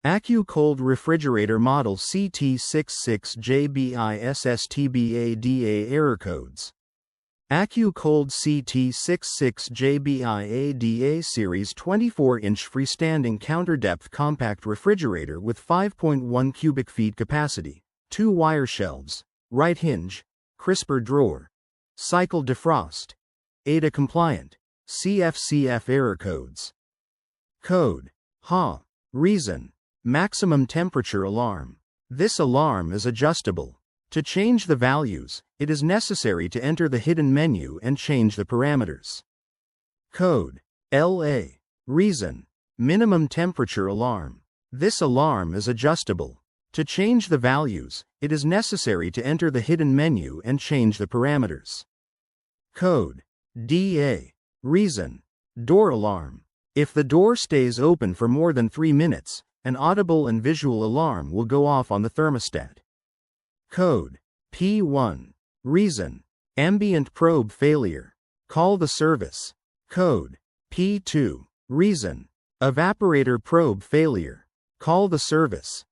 AccuCold refrigerator model CT66JBISSTBADA error codes. AccuCold CT66JBISSTBADA Series 24-inch freestanding counter-depth compact refrigerator with 5.1 cubic feet capacity, 2 wire shelves, right hinge, crisper drawer, cycle defrost, ADA compliant, CFCF error codes. Code: HA. Reason: maximum temperature alarm. This alarm is adjustable. To change the values, it is necessary to enter the hidden menu and change the parameters. Code: LA. Reason: minimum temperature alarm. This alarm is adjustable. To change the values, it is necessary to enter the hidden menu and change the parameters. Code: DA. Reason: door alarm. If the door stays open for more than 3 minutes, an audible and visual alarm will go off on the thermostat. Code: P1. Reason: ambient probe failure. Call the service. Code: P2. Reason: evaporator probe failure. Call the service.